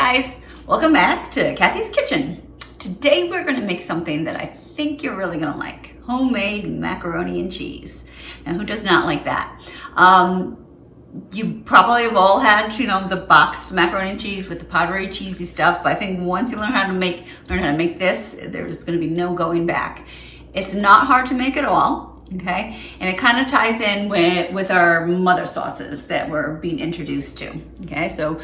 guys, welcome back to Kathy's Kitchen. Today we're going to make something that I think you're really going to like. Homemade macaroni and cheese. Now who does not like that? You probably have all had, the boxed macaroni and cheese with the powdery cheesy stuff, but I think once you learn how to make this, there's going to be no going back. It's not hard to make at all, okay? And it kind of ties in with our mother sauces that we're being introduced to, okay? So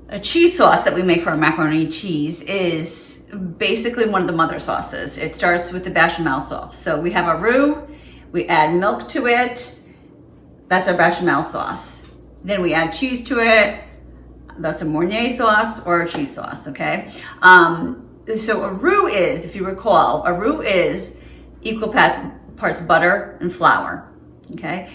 a cheese sauce that we make for our macaroni and cheese is basically one of the mother sauces. It starts with the bechamel sauce. So we have a roux, we add milk to it, that's our bechamel sauce. Then we add cheese to it, that's a Mornay sauce or a cheese sauce, okay? So a roux is, if you recall, a roux is equal parts butter and flour, okay?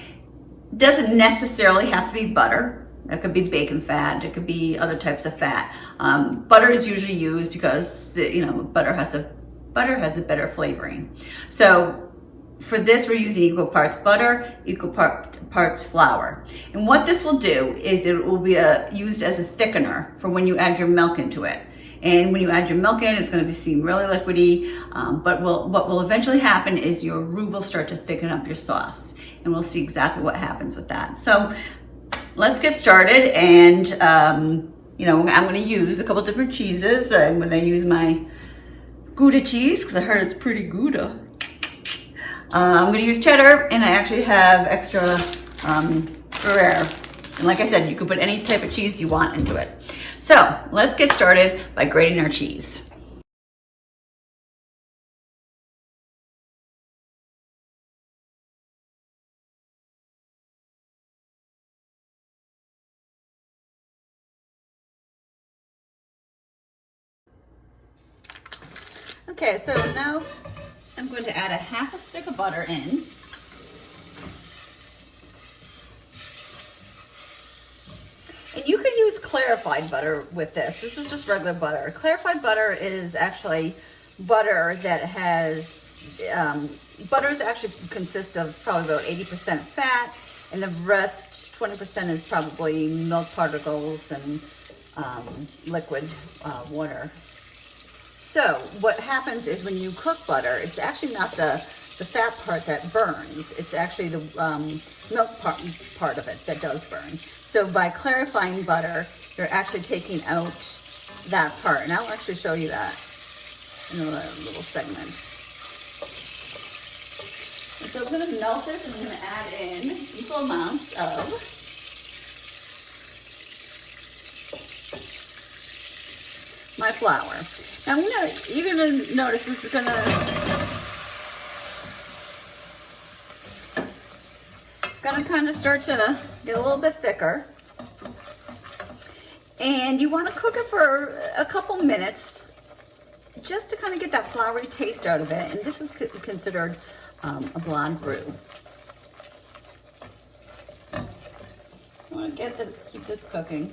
Doesn't necessarily have to be butter. It could be bacon fat, it could be other types of fat. Butter is usually used because butter has a better flavoring. So for this, we're using equal parts butter, equal parts flour. And what this will do is it will be used as a thickener for when you add your milk into it. And when you add your milk in, it's going to seem really liquidy, but what will eventually happen is your roux will start to thicken up your sauce. And we'll see exactly what happens with that. So let's get started, and I'm going to use a couple different cheeses. I'm going to use my Gouda cheese because I heard it's pretty Gouda. I'm going to use cheddar, and I actually have etc.are. And like I said, you could put any type of cheese you want into it. So let's get started by grating our cheese. Okay, so now I'm going to add a half a stick of butter in. And you can use clarified butter with this. This is just regular butter. Clarified butter is actually butter that has, butters actually consist of probably about 80% fat, and the rest, 20% is probably milk particles and liquid water. So what happens is when you cook butter, it's actually not the fat part that burns. It's actually the milk part of it that does burn. So by clarifying butter, you're actually taking out that part. And I'll actually show you that in a little segment. And so I'm going to melt this, and I'm going to add in equal amounts of my flour. Now you're going to notice this is going to kind of start to get a little bit thicker. And you want to cook it for a couple minutes just to kind of get that floury taste out of it. And this is considered a blonde roux. I want to keep this cooking.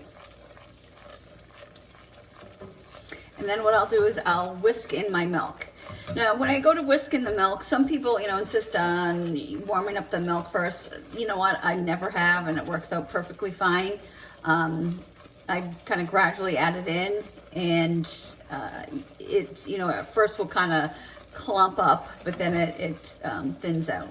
And then what I'll do is I'll whisk in my milk. Now, when I go to whisk in the milk, some people, insist on warming up the milk first. You know what? I never have, and it works out perfectly fine. I kind of gradually add it in, and it, at first will kind of clump up, but then it thins out.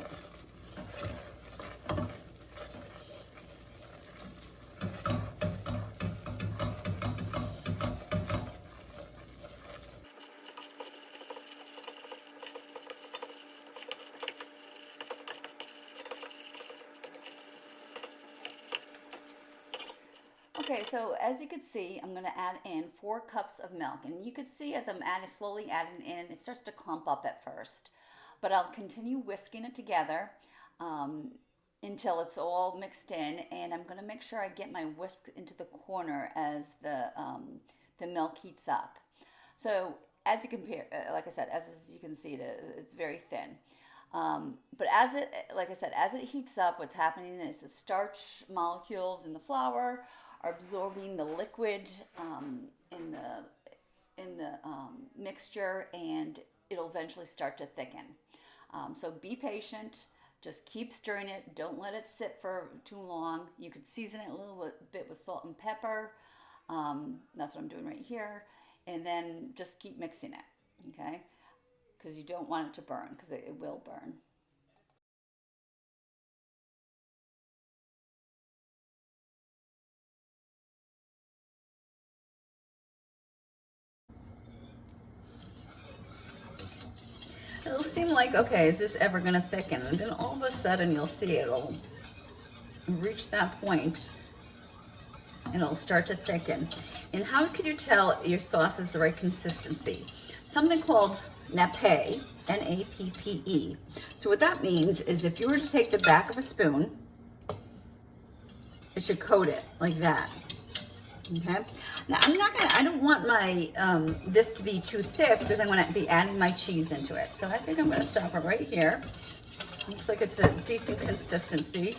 Okay, so as you can see, I'm going to add in 4 cups of milk. And you can see as I'm slowly adding in, it starts to clump up at first. But I'll continue whisking it together until it's all mixed in. And I'm going to make sure I get my whisk into the corner as the milk heats up. So as you compare, like I said, as you can see, it's very thin. But like I said, as it heats up, what's happening is the starch molecules in the flour are absorbing the liquid in the mixture, and it'll eventually start to thicken. So be patient. Just keep stirring it. Don't let it sit for too long. You could season it a little bit with salt and pepper. That's what I'm doing right here. And then just keep mixing it, okay? Because you don't want it to burn, because it will burn. It'll seem like, okay, is this ever gonna thicken? And then all of a sudden you'll see it'll reach that point and it'll start to thicken. And how can you tell your sauce is the right consistency? Something called nappe, N-A-P-P-E. So what that means is if you were to take the back of a spoon, it should coat it like that. Okay. Now I don't want my this to be too thick because I'm going to be adding my cheese into it. So I think I'm going to stop it right here. Looks like it's a decent consistency.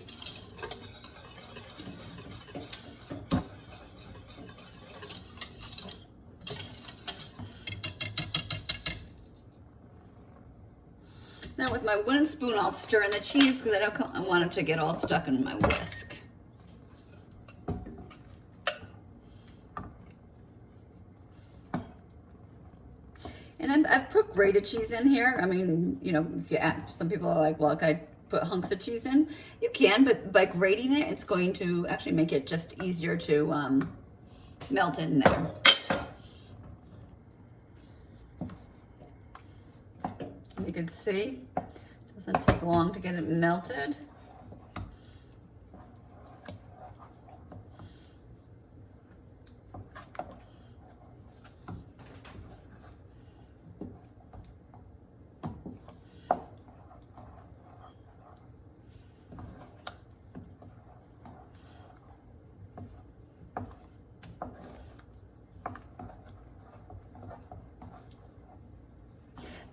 Now with my wooden spoon, I'll stir in the cheese because I want it to get all stuck in my whisk. And I've put grated cheese in here. I mean, you know, if you add, some people are like, well, can I put hunks of cheese in? You can, but by grating it, it's going to actually make it just easier to melt in there. You can see, it doesn't take long to get it melted.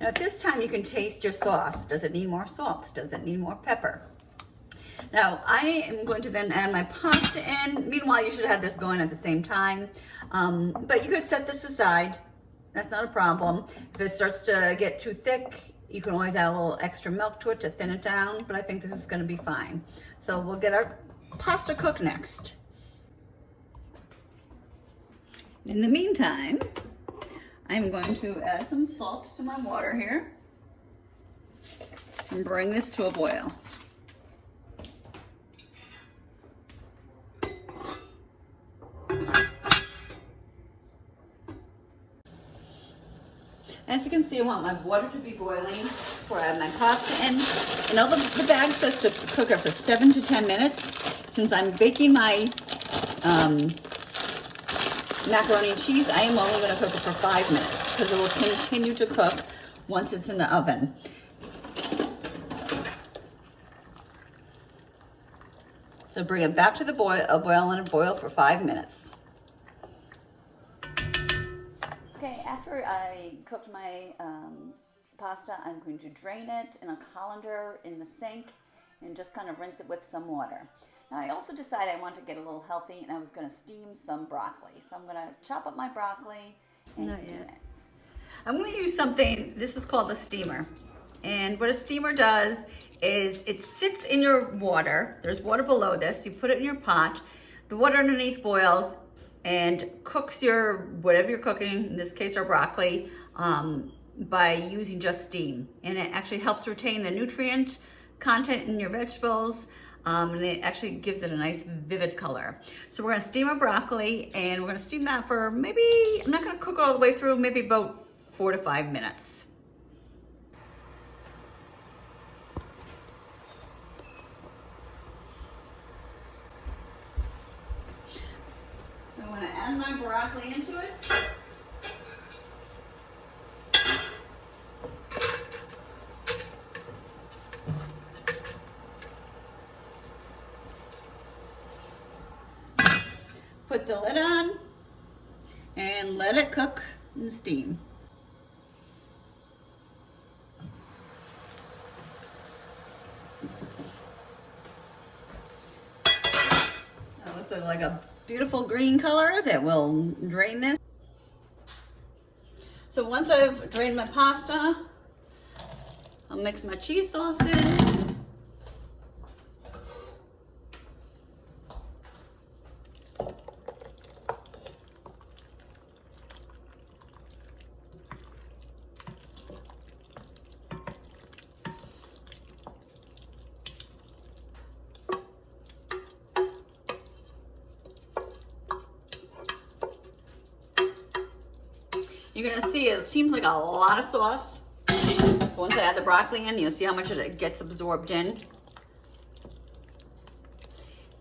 Now at this time you can taste your sauce. Does it need more salt? Does it need more pepper? Now I am going to then add my pasta in. Meanwhile, you should have this going at the same time. But you could set this aside. That's not a problem. If it starts to get too thick, you can always add a little extra milk to it to thin it down, but I think this is gonna be fine. So we'll get our pasta cooked next. In the meantime, I'm going to add some salt to my water here and bring this to a boil. As you can see, I want my water to be boiling before I add my pasta in. I know the bag says to cook it for 7 to 10 minutes. Since I'm baking my macaroni and cheese, I am only going to cook it for 5 minutes because it will continue to cook once it's in the oven. So bring it back to the boil and boil for 5 minutes. Okay, after I cooked my pasta, I'm going to drain it in a colander in the sink and just kind of rinse it with some water. Now I also decided I want to get a little healthy and I was going to steam some broccoli. So I'm going to chop up my broccoli and steam it. I'm going to use something, this is called a steamer. And what a steamer does is it sits in your water. There's water below this. You put it in your pot. The water underneath boils and cooks your, whatever you're cooking, in this case our broccoli, by using just steam. And it actually helps retain the nutrient content in your vegetables. And it actually gives it a nice vivid color. So we're gonna steam our broccoli and we're gonna steam that for maybe, I'm not gonna cook it all the way through, maybe about 4 to 5 minutes. So I'm gonna add my broccoli into it. Put the lid on and let it cook and steam. That looks like a beautiful green color that will drain this. So once I've drained my pasta, I'll mix my cheese sauce in. You're gonna see it seems like a lot of sauce. But once I add the broccoli in, you'll see how much of it gets absorbed in.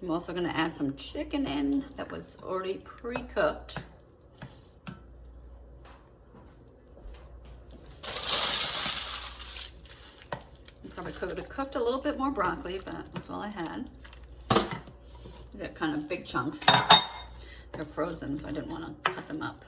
I'm also gonna add some chicken in that was already pre-cooked. Probably could have cooked a little bit more broccoli, but that's all I had. These are kind of big chunks. They're frozen, so I didn't want to cut them up.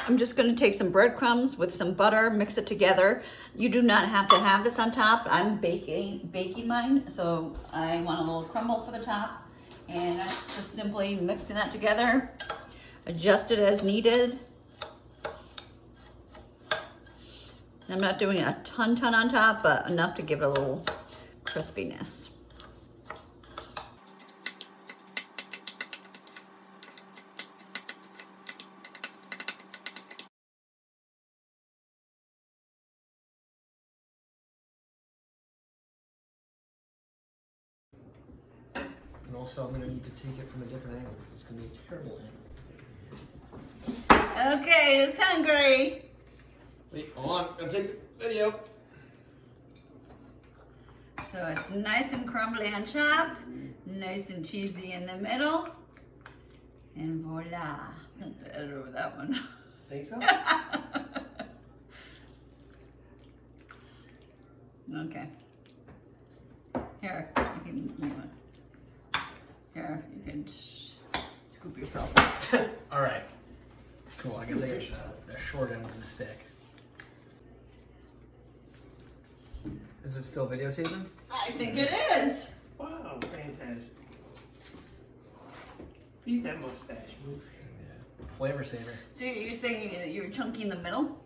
I'm just going to take some breadcrumbs with some butter, mix it together. You do not have to have this on top. I'm baking mine, so I want a little crumble for the top. And that's just simply mixing that together. Adjust it as needed. I'm not doing a ton on top, but enough to give it a little crispiness. And also, I'm going to need to take it from a different angle because it's going to be a terrible angle. Okay, it's hungry. Wait, hold on. I'm going to take the video. So it's nice and crumbly on top, nice and cheesy in the middle, and voila. Better with that one. Think so? Okay. Here, you can, here, you can scoop yourself. All right. Cool. I guess I get the short end of the stick. Is it still videotaping? I think it is. Wow, fantastic. Beat that mustache. Yeah. Flavor saver. So you're saying that you're chunky in the middle?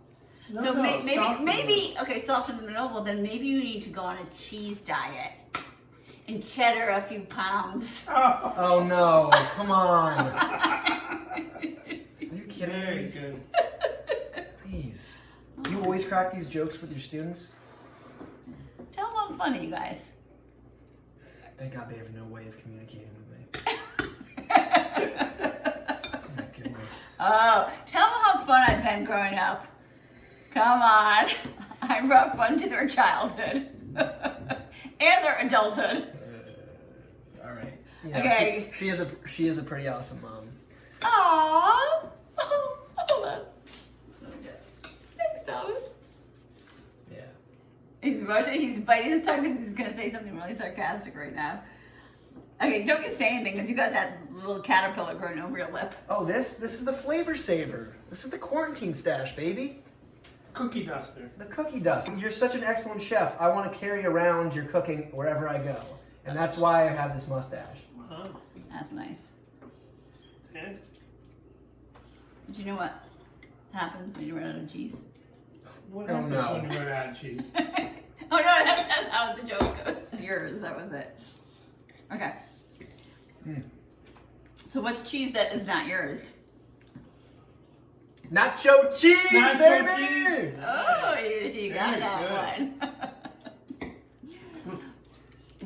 No, So no, maybe, okay, soft in the middle. Well, then maybe you need to go on a cheese diet and cheddar a few pounds. Oh no! Come on! Are you kidding Very me? good. Please. Do you always crack these jokes with your students? Tell them I'm funny, you guys. Thank God they have no way of communicating with me. Oh my goodness. Oh, tell them how fun I've been growing up. Come on. I brought fun to their childhood and their adulthood. All right. Yeah, Okay. She is a pretty awesome mom. Aww. Hold on. Okay. Thanks, Thomas. Yeah. He's rushing. He's biting his tongue because he's gonna say something really sarcastic right now. Okay, don't you say anything because you got that little caterpillar growing over your lip. Oh, this is the flavor saver. This is the quarantine stash, baby. Cookie duster. The cookie dust. You're such an excellent chef. I want to carry around your cooking wherever I go. And that's why I have this mustache. Wow. That's nice. Yes. But you know what happens when you run out of cheese? What Oh, happens no. when you run out of cheese? Oh no, that's how the joke goes. It's yours. That was it. Okay. So what's cheese that is not yours? Nacho cheese, Nacho baby! cheese. Oh, you got Very that one.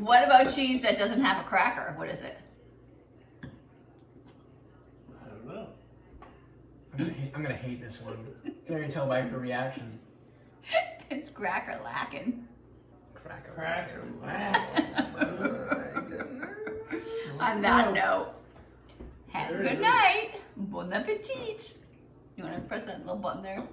What about cheese that doesn't have a cracker? What is it? I don't know. I'm gonna hate this one. You can already tell by her reaction. It's cracker lacking. Cracker. Cracker. Oh my goodness. On that note, have a Very good good. night. Bon appetit. You want to press that little button there?